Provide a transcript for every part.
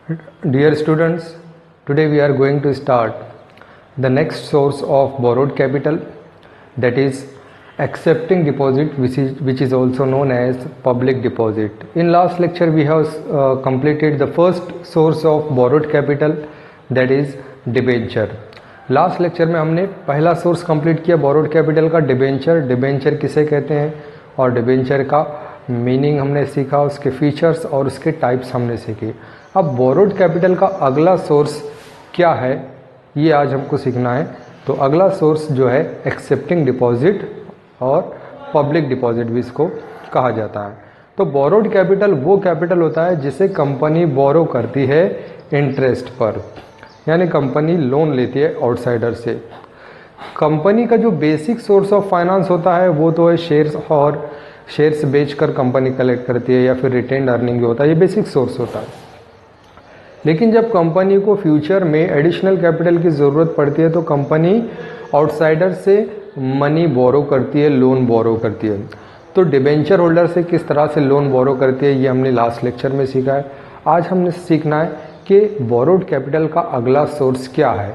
Dear students, today we are going to start the next source of borrowed capital, that is accepting deposit, which is also known as public deposit. In last lecture we have completed the first source of borrowed capital, that is debenture. Last lecture में हमने पहला source complete किया borrowed capital का, debenture. Debenture किसे कहते हैं और debenture का मीनिंग हमने सीखा, उसके फीचर्स और उसके टाइप्स हमने सीखे. अब बोरोड कैपिटल का अगला सोर्स क्या है ये आज हमको सीखना है. तो अगला सोर्स जो है एक्सेप्टिंग डिपॉजिट और पब्लिक डिपॉजिट भी इसको कहा जाता है. तो बोरोड कैपिटल वो कैपिटल होता है जिसे कंपनी बोरो करती है इंटरेस्ट पर, यानी कंपनी लोन लेती है आउटसाइडर से. कंपनी का जो बेसिक सोर्स ऑफ फाइनेंस होता है वो तो है शेयर्स, और शेयर्स बेचकर कंपनी कलेक्ट करती है, या फिर रिटेन्ड अर्निंग जो होता है, ये बेसिक सोर्स होता है. लेकिन जब कंपनी को फ्यूचर में एडिशनल कैपिटल की ज़रूरत पड़ती है तो कंपनी आउटसाइडर से मनी बोरो करती है, लोन बोरो करती है. तो डिबेंचर होल्डर से किस तरह से लोन बोरो करती है ये हमने लास्ट लेक्चर में सीखा है. आज हमने सीखना है कि बोरोड कैपिटल का अगला सोर्स क्या है,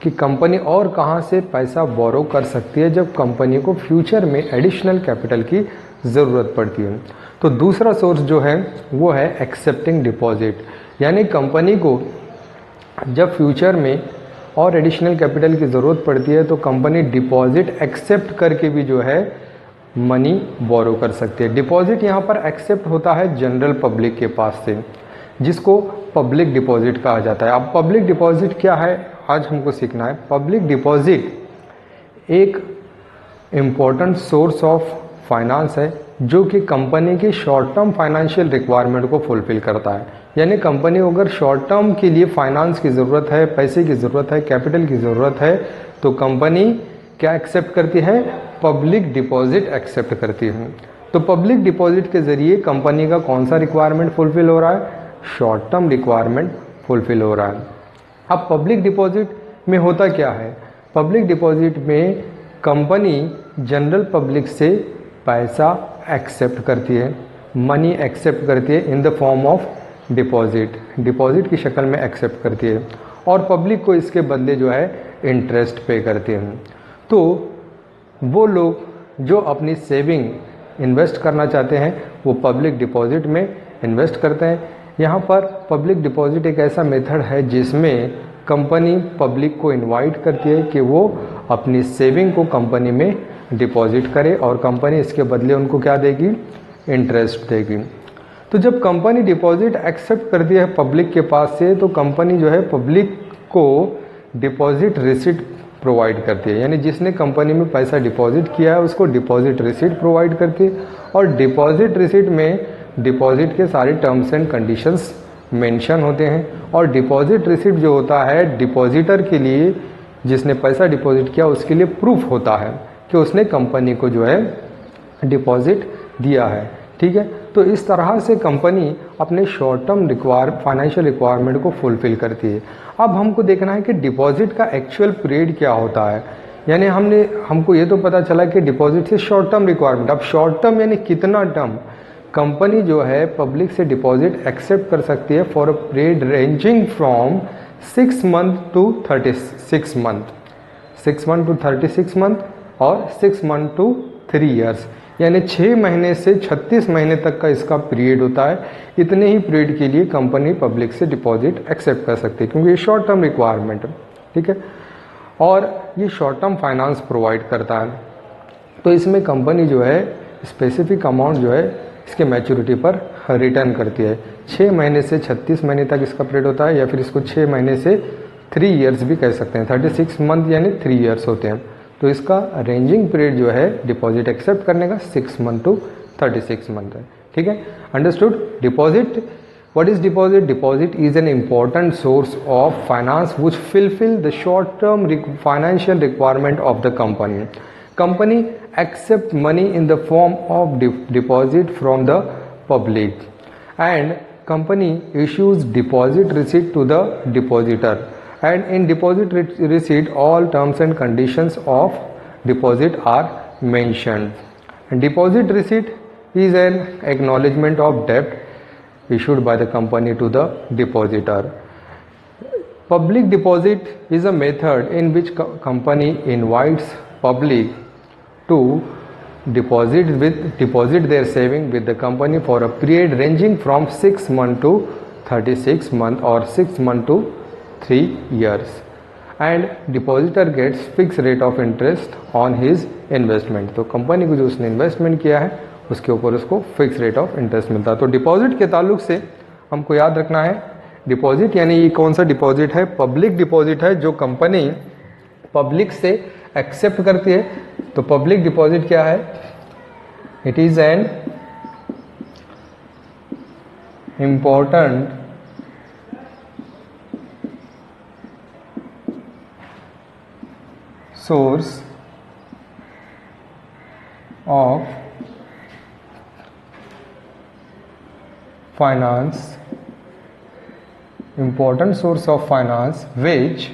कि कंपनी और कहाँ से पैसा बोरो कर सकती है जब कंपनी को फ्यूचर में एडिशनल कैपिटल की ज़रूरत पड़ती है. तो दूसरा सोर्स जो है वो है एक्सेप्टिंग डिपॉजिट, यानी कंपनी को जब फ्यूचर में और एडिशनल कैपिटल की ज़रूरत पड़ती है तो कंपनी डिपॉजिट एक्सेप्ट करके भी जो है मनी बोरो कर सकती है. डिपॉजिट यहाँ पर एक्सेप्ट होता है जनरल पब्लिक के पास से, जिसको पब्लिक डिपॉजिट कहा जाता है. अब पब्लिक डिपॉजिट क्या है आज हमको सीखना है. पब्लिक डिपॉजिट एक इम्पोर्टेंट सोर्स ऑफ फाइनेंस है जो कि कंपनी की शॉर्ट टर्म फाइनेंशियल रिक्वायरमेंट को फुलफिल करता है. यानी कंपनी को अगर शॉर्ट टर्म के लिए फाइनेंस की ज़रूरत है, पैसे की ज़रूरत है, कैपिटल की ज़रूरत है, तो कंपनी क्या एक्सेप्ट करती है, पब्लिक डिपॉजिट एक्सेप्ट करती है. तो पब्लिक डिपॉजिट के ज़रिए कंपनी का कौन सा रिक्वायरमेंट फुलफिल हो रहा है, शॉर्ट टर्म रिक्वायरमेंट फुलफिल हो रहा है. अब पब्लिक डिपॉजिट में होता क्या है, पब्लिक डिपॉजिट में कंपनी जनरल पब्लिक से पैसा एक्सेप्ट करती है, मनी एक्सेप्ट करती है in the form of deposit, deposit की शक्ल में एक्सेप्ट करती है, और पब्लिक को इसके बदले जो है इंटरेस्ट पे करती है. तो वो लोग जो अपनी सेविंग इन्वेस्ट करना चाहते हैं वो पब्लिक डिपॉजिट में इन्वेस्ट करते हैं. यहाँ पर पब्लिक डिपॉजिट एक ऐसा मेथड है जिसमें कंपनी पब्लिक को इनवाइट करती है कि वो अपनी सेविंग को कंपनी में डिपॉजिट करे और कंपनी इसके बदले उनको क्या देगी, इंटरेस्ट देगी. तो जब कंपनी डिपॉजिट एक्सेप्ट करती है पब्लिक के पास से तो कंपनी जो है पब्लिक को डिपॉजिट रिसिट प्रोवाइड करती है, यानी जिसने कंपनी में पैसा डिपॉजिट किया है उसको डिपॉजिट रिसिट प्रोवाइड करती है. और डिपॉजिट रिसिट में डिपॉजिट के सारे टर्म्स एंड कंडीशंस मेंशन होते हैं, और डिपॉजिट रिसिट जो होता है डिपॉजिटर के लिए, जिसने पैसा डिपॉजिट किया उसके लिए प्रूफ होता है कि उसने कंपनी को जो है डिपॉजिट दिया है. ठीक है, तो इस तरह से कंपनी अपने शॉर्ट टर्म फाइनेंशियल रिक्वायरमेंट को फुलफिल करती है. अब हमको देखना है कि डिपॉजिट का एक्चुअल पीरियड क्या होता है. यानी हमको ये तो पता चला कि डिपॉजिट से शॉर्ट टर्म रिक्वायरमेंट. अब शॉर्ट टर्म यानी कितना टर्म कंपनी जो है पब्लिक से डिपॉजिट एक्सेप्ट कर सकती है for a period ranging from 6 month to 36 month, 6 month to 36 month और 6 मंथ टू 3 ईयर्स, यानी 6 महीने से 36 महीने तक का इसका पीरियड होता है. इतने ही पीरियड के लिए कंपनी पब्लिक से डिपॉजिट एक्सेप्ट कर सकती है क्योंकि ये शॉर्ट टर्म रिक्वायरमेंट है. ठीक है, और ये शॉर्ट टर्म फाइनेंस प्रोवाइड करता है. तो इसमें कंपनी जो है स्पेसिफिक अमाउंट जो है इसके मैच्योरिटी पर रिटर्न करती है. 6 महीने से 36 महीने तक इसका पीरियड होता है, या फिर इसको 6 महीने से 3 ईयर्स भी कह सकते हैं. 36 मंथ यानी 3 ईयर्स होते हैं. तो इसका रेंजिंग पीरियड जो है डिपॉजिट एक्सेप्ट करने का 6 मंथ टू 36 मंथ है. ठीक है, understood. Deposit, what is deposit? Deposit is an important source of finance which fulfil the short term financial requirement of the company. Company accept money in the form of deposit from the public, and company issues deposit receipt to the depositor, and in deposit receipt all terms and conditions of deposit are mentioned. And deposit receipt is an acknowledgement of debt issued by the company to the depositor. Public deposit is a method in which company invites public to deposit their saving with the company for a period ranging from 6 months to 36 months or 6 months to 3 years, and depositor gets fixed rate of interest on his investment. तो company को जो उसने investment किया है उसके ऊपर उसको fix rate of interest मिलता है। तो डिपॉजिट के ताल्लुक से हमको याद रखना है, डिपॉजिट यानी ये कौन सा डिपॉजिट है? पब्लिक डिपॉजिट है, जो कंपनी पब्लिक से एक्सेप्ट करती है। तो पब्लिक डिपॉजिट क्या है? It is an important source of finance, important source of finance which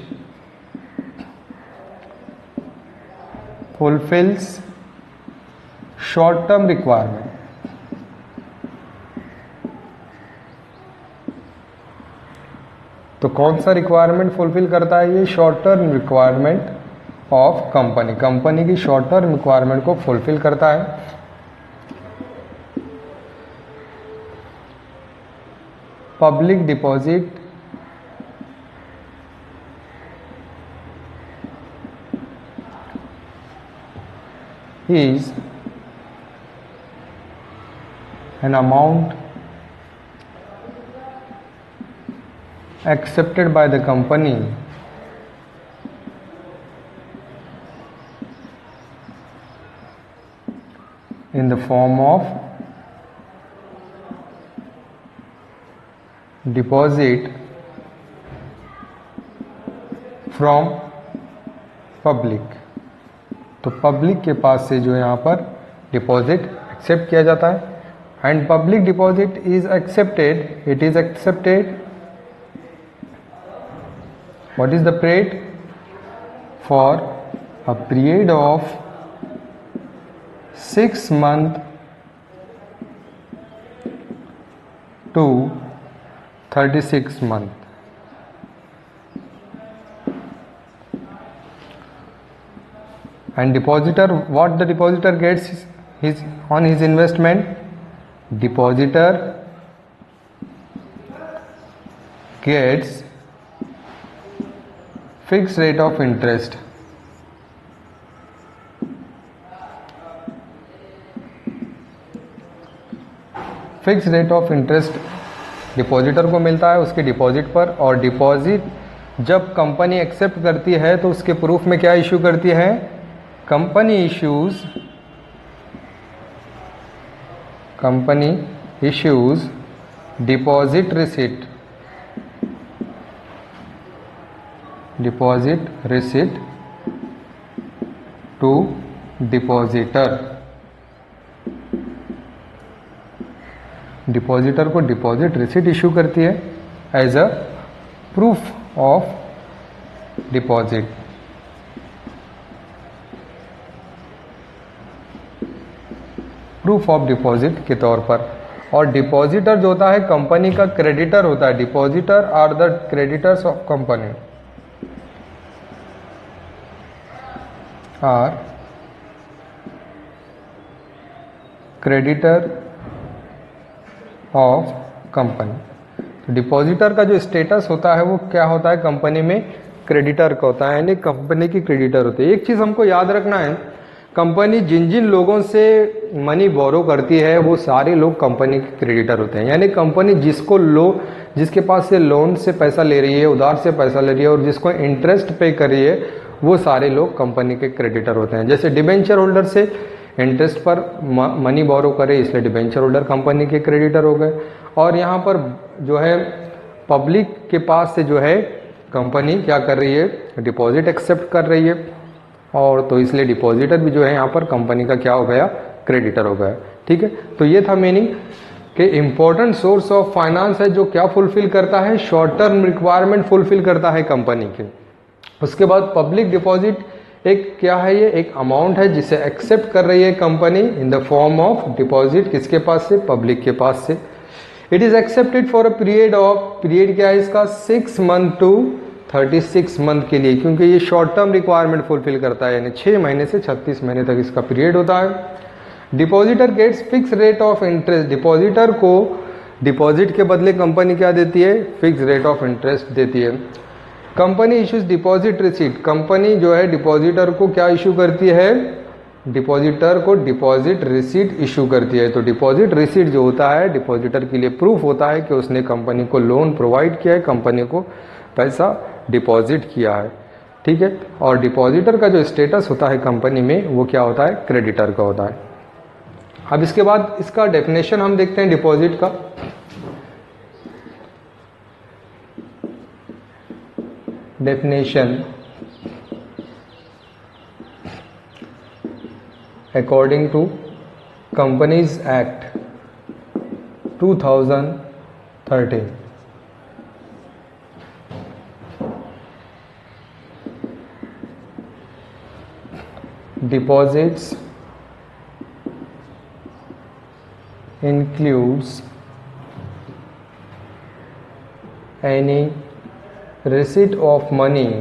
fulfills short term requirement. तो कौन सा रिक्वायरमेंट फुलफिल करता है? ये short term requirement of company, company की शॉर्ट टर्म रिक्वायरमेंट को फुलफिल करता है। Public deposit is an amount accepted by the company in the form of deposit from public। तो पब्लिक के पास से जो यहाँ पर डिपॉजिट एक्सेप्ट किया जाता है, and public deposit is accepted, it is accepted, what is the period? For a period of 6 months to 36 months. And depositor, what the depositor gets on his investment? Depositor gets fixed rate of interest, fix rate of interest depositor को मिलता है उसके deposit पर। और deposit जब company accept करती है तो उसके प्रूफ में क्या इशू करती है? Company issues deposit receipt to depositor. Depositor को डिपॉजिट रिसिट इशू करती है as a proof of deposit. Proof of deposit के तौर पर। और डिपॉजिटर जो होता है कंपनी का क्रेडिटर होता है। Depositor are the creditors of company, are creditor of company. तो डिपॉजिटर का जो स्टेटस होता है वो क्या होता है? कंपनी में क्रेडिटर का होता है, यानी कंपनी की क्रेडिटर होती है। एक चीज़ हमको याद रखना है, कंपनी जिन जिन लोगों से मनी बोरो करती है वो सारे लोग कंपनी के क्रेडिटर होते हैं। यानी कंपनी जिसके पास से लोन से पैसा ले रही है, उधार से पैसा ले रही है, और जिसको इंटरेस्ट पे कर रही है, वो सारे लोग कंपनी के क्रेडिटर होते हैं। जैसे डिबेंचर होल्डर से इंटरेस्ट पर मनी बोरो करे, इसलिए डिबेंचर होल्डर कंपनी के क्रेडिटर हो गए। और यहाँ पर जो है पब्लिक के पास से जो है कंपनी क्या कर रही है? डिपॉजिट एक्सेप्ट कर रही है, और तो इसलिए डिपॉजिटर भी जो है यहाँ पर कंपनी का क्या हो गया? क्रेडिटर हो गया। ठीक है, तो ये था मीनिंग कि इम्पोर्टेंट सोर्स ऑफ फाइनेंस है जो क्या फुलफिल करता है? शॉर्ट टर्म रिक्वायरमेंट फुलफिल करता है कंपनी के। उसके बाद पब्लिक डिपॉजिट एक क्या है? ये एक अमाउंट है जिसे एक्सेप्ट कर रही है company in the form of deposit. किसके पास से? पब्लिक के पास से। It is accepted for a period क्या है इसका 6 मंथ टू 36 मंथ के लिए, क्योंकि ये शॉर्ट टर्म रिक्वायरमेंट फुलफिल करता है, यानी 6 महीने से 36 महीने तक इसका पीरियड होता है। Depositor gets fix rate of interest, depositor को डिपॉजिट के बदले कंपनी क्या देती है, फिक्स रेट ऑफ इंटरेस्ट देती है। Company issues deposit receipt, company जो है डिपॉजिटर को क्या इशू करती है, डिपॉजिटर को डिपॉजिट रिसीट इशू करती है। तो डिपॉजिट रिसीट जो होता है डिपॉजिटर के लिए प्रूफ होता है कि उसने कंपनी को लोन प्रोवाइड किया है, कंपनी को पैसा डिपॉजिट किया है, ठीक है। और डिपॉजिटर का जो स्टेटस होता है कंपनी में वो क्या होता है, क्रेडिटर का होता है। अब इसके बाद इसका डेफिनेशन हम देखते हैं डिपॉजिट का। Definition according to Companies Act 2013, deposits includes any receipt of money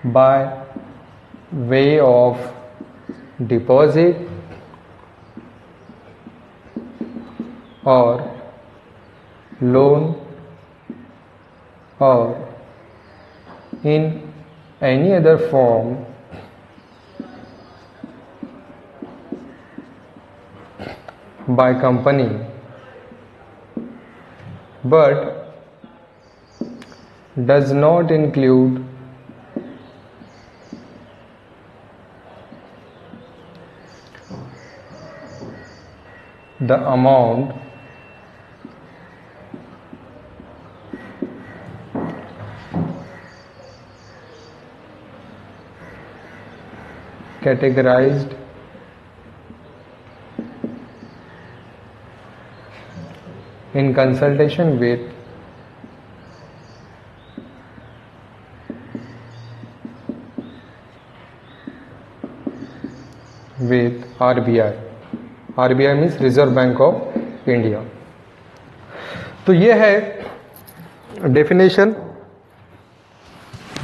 by way of deposit or loan or in any other form by company, but does not include the amount categorized in consultation with RBI। RBI means reserve bank of India. तो ये है definition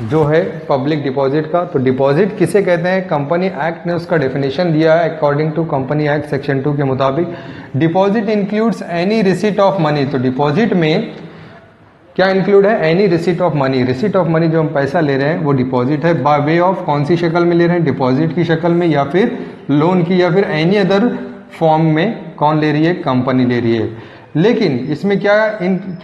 जो है public deposit का। तो deposit किसे कहते हैं, कंपनी एक्ट ने उसका डेफिनेशन दिया है। According to company act section 2 के मुताबिक deposit includes any receipt of money. तो डिपॉजिट में क्या इंक्लूड है, any receipt of money. Receipt of money जो हम पैसा ले रहे हैं वो डिपॉजिट है। बाय वे ऑफ कौन सी शक्ल में ले रहे हैं, डिपॉजिट की शक्ल में या फिर लोन की या फिर एनी अदर फॉर्म में कौन ले रही है, कंपनी ले रही है। लेकिन इसमें क्या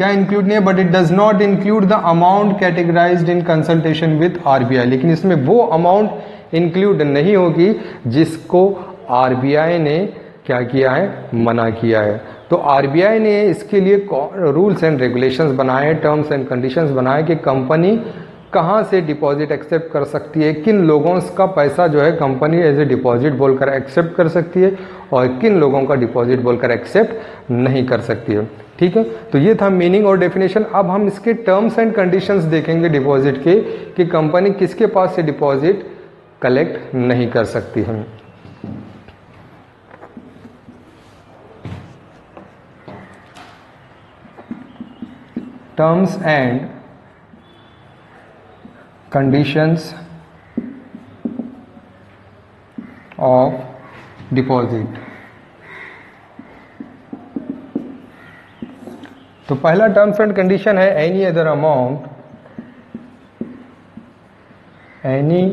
इंक्लूड नहीं है, but it does not include the amount categorised in consultation with RBI. लेकिन इसमें वो अमाउंट इंक्लूड नहीं होगी जिसको आरबीआई ने क्या किया है, मना किया है। तो आरबीआई ने इसके लिए रूल्स एंड रेगुलेशंस बनाए, टर्म्स एंड कंडीशंस बनाए कि कंपनी कहाँ से डिपॉजिट एक्सेप्ट कर सकती है, किन लोगों का पैसा जो है कंपनी एज ए डिपॉजिट बोलकर एक्सेप्ट कर सकती है और किन लोगों का डिपॉजिट बोलकर एक्सेप्ट नहीं कर सकती है। ठीक है, तो ये था मीनिंग और डेफिनेशन। अब हम इसके टर्म्स एंड कंडीशंस देखेंगे डिपॉजिट के, कि कंपनी किसके पास से डिपॉजिट कलेक्ट नहीं कर सकती है। Terms and conditions of deposit। तो पहला टर्म्स एंड कंडीशन है any other amount, any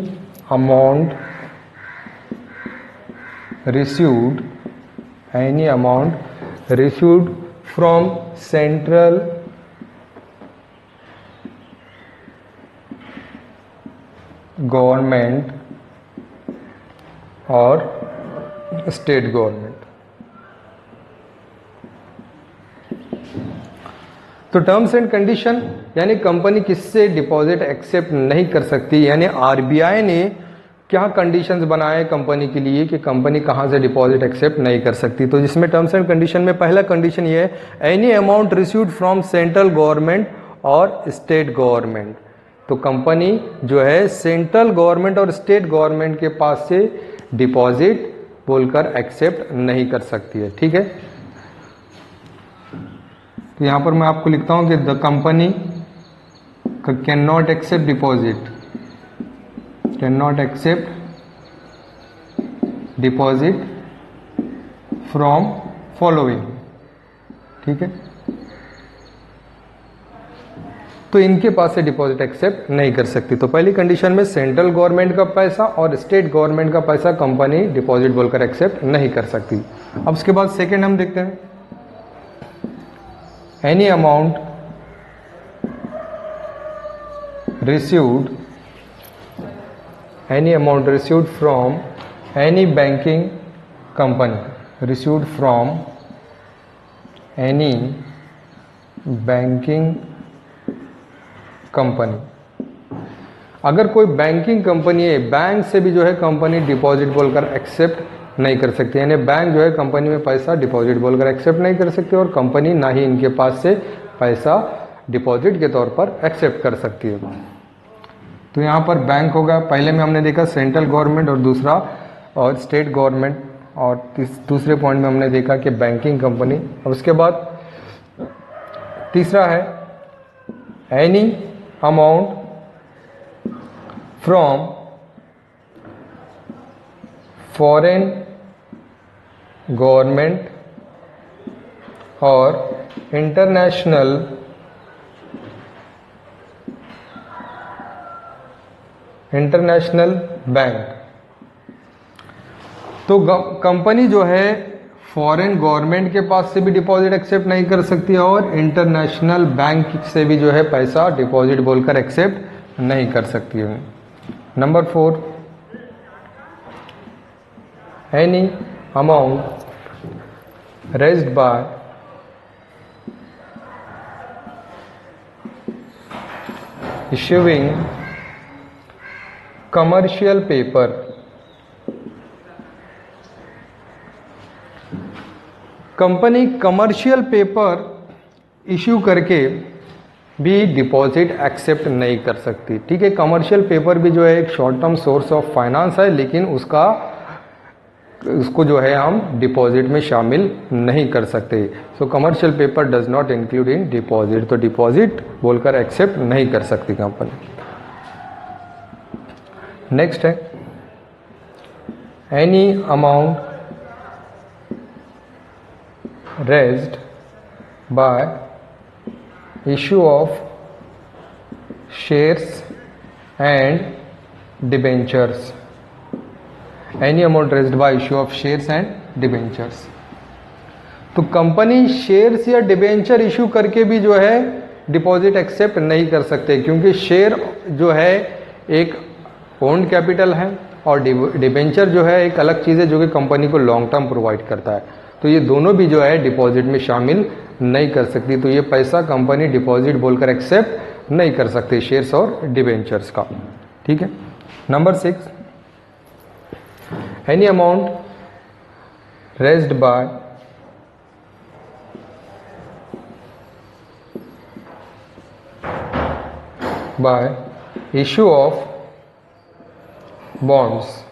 amount received, any amount received from central government और स्टेट गवर्नमेंट। तो टर्म्स एंड कंडीशन यानी कंपनी किससे डिपॉजिट एक्सेप्ट नहीं कर सकती, यानी आरबीआई ने क्या कंडीशंस बनाए कंपनी के लिए कि कंपनी कहां से डिपॉजिट एक्सेप्ट नहीं कर सकती। तो जिसमें टर्म्स एंड कंडीशन में पहला कंडीशन ये है any amount received from central government और स्टेट गवर्नमेंट, तो कंपनी जो है सेंट्रल गवर्नमेंट और स्टेट गवर्नमेंट के पास से डिपॉजिट बोलकर एक्सेप्ट नहीं कर सकती है। ठीक है, तो यहां पर मैं आपको लिखता हूं कि the company can not accept deposit, can not accept deposit from following. ठीक है, तो इनके पास से डिपॉजिट एक्सेप्ट नहीं कर सकती। तो पहली कंडीशन में सेंट्रल गवर्नमेंट का पैसा और स्टेट गवर्नमेंट का पैसा कंपनी डिपॉजिट बोलकर एक्सेप्ट नहीं कर सकती। अब उसके बाद सेकंड हम देखते हैं, any amount received, any amount received from any banking company, received from any banking company. अगर कोई बैंकिंग कंपनी है, बैंक से भी जो है कंपनी डिपॉजिट बोलकर एक्सेप्ट नहीं कर सकती, यानी बैंक जो है कंपनी में पैसा डिपॉजिट बोलकर एक्सेप्ट नहीं कर सकती और कंपनी ना ही इनके पास से पैसा डिपॉजिट के तौर पर एक्सेप्ट कर सकती है। तो यहाँ पर बैंक होगा, पहले में हमने देखा सेंट्रल गवर्नमेंट और दूसरा और स्टेट गवर्नमेंट, और दूसरे पॉइंट में हमने देखा कि बैंकिंग कंपनी। और उसके बाद तीसरा है any amount from foreign government और इंटरनेशनल बैंक। तो कंपनी जो है फॉरेन गवर्नमेंट के पास से भी डिपॉजिट एक्सेप्ट नहीं कर सकती और इंटरनेशनल बैंक से भी जो है पैसा डिपॉजिट बोलकर एक्सेप्ट नहीं कर सकती है। Number 4, any amount raised bye issuing commercial paper, company commercial paper issue करके भी डिपॉजिट एक्सेप्ट नहीं कर सकती। ठीक है, कमर्शियल पेपर भी जो है एक short term source of finance है, लेकिन उसको जो है हम डिपॉजिट में शामिल नहीं कर सकते। सो commercial paper does not include in deposit, तो डिपॉजिट बोलकर एक्सेप्ट नहीं कर सकती कंपनी। नेक्स्ट है any amount raised by issue of shares and debentures, any amount raised by issue of shares and debentures। तो कंपनी शेयर्स या debenture issue करके भी जो है डिपॉजिट एक्सेप्ट नहीं कर सकते, क्योंकि शेयर जो है एक ओन्ड कैपिटल है और डिबेंचर जो है एक अलग चीज़ है जो कि कंपनी को लॉन्ग टर्म प्रोवाइड करता है। तो ये दोनों भी जो है डिपॉजिट में शामिल नहीं कर सकती, तो ये पैसा कंपनी डिपॉजिट बोलकर एक्सेप्ट नहीं कर सकती शेयर्स और डिबेंचर्स का। ठीक है, number 6, any amount raised bye issue of bonds,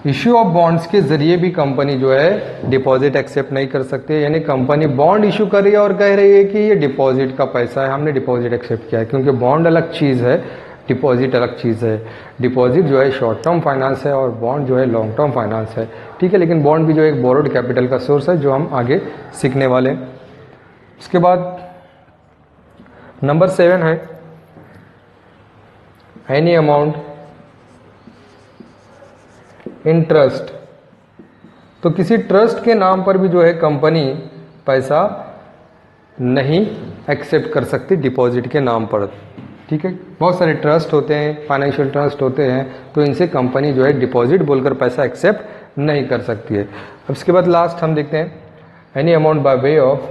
issue of bonds के जरिए भी कंपनी जो है डिपॉजिट एक्सेप्ट नहीं कर सकती। यानी कंपनी बॉन्ड इशू कर रही है और कह रही है कि ये डिपॉजिट का पैसा है, हमने डिपॉजिट एक्सेप्ट किया है, क्योंकि बॉन्ड अलग चीज़ है, डिपॉजिट अलग चीज़ है। डिपॉजिट जो है शॉर्ट टर्म फाइनेंस है और बॉन्ड जो है लॉन्ग टर्म फाइनेंस है। ठीक है, लेकिन बॉन्ड भी जो एक बोरोड कैपिटल का सोर्स है, जो हम आगे सीखने वाले हैं। उसके बाद नंबर 7 है एनी अमाउंट इंटरेस्ट। तो किसी ट्रस्ट के नाम पर भी जो है कंपनी पैसा नहीं एक्सेप्ट कर सकती डिपॉजिट के नाम पर। ठीक है, बहुत सारे ट्रस्ट होते हैं, फाइनेंशियल ट्रस्ट होते हैं, तो इनसे कंपनी जो है डिपॉजिट बोलकर पैसा एक्सेप्ट नहीं कर सकती है। अब इसके बाद लास्ट हम देखते हैं any amount by way of.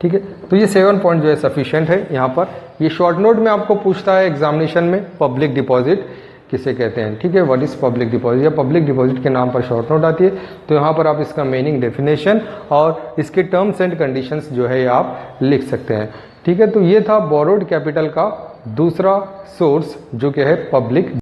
ठीक है, तो ये 7 पॉइंट जो है सफिशिएंट है यहाँ पर। ये शॉर्ट नोट में आपको पूछता है एग्जामिनेशन में पब्लिक डिपॉजिट किसे कहते हैं, ठीक है, व्हाट इज़ पब्लिक डिपॉजिट या पब्लिक डिपॉजिट के नाम पर शॉर्ट नोट आती है। तो यहाँ पर आप इसका मीनिंग, डेफिनेशन और इसके टर्म्स एंड कंडीशंस जो है आप लिख सकते हैं, ठीक है। तो ये था बोरोड कैपिटल का दूसरा सोर्स जो कि है पब्लिक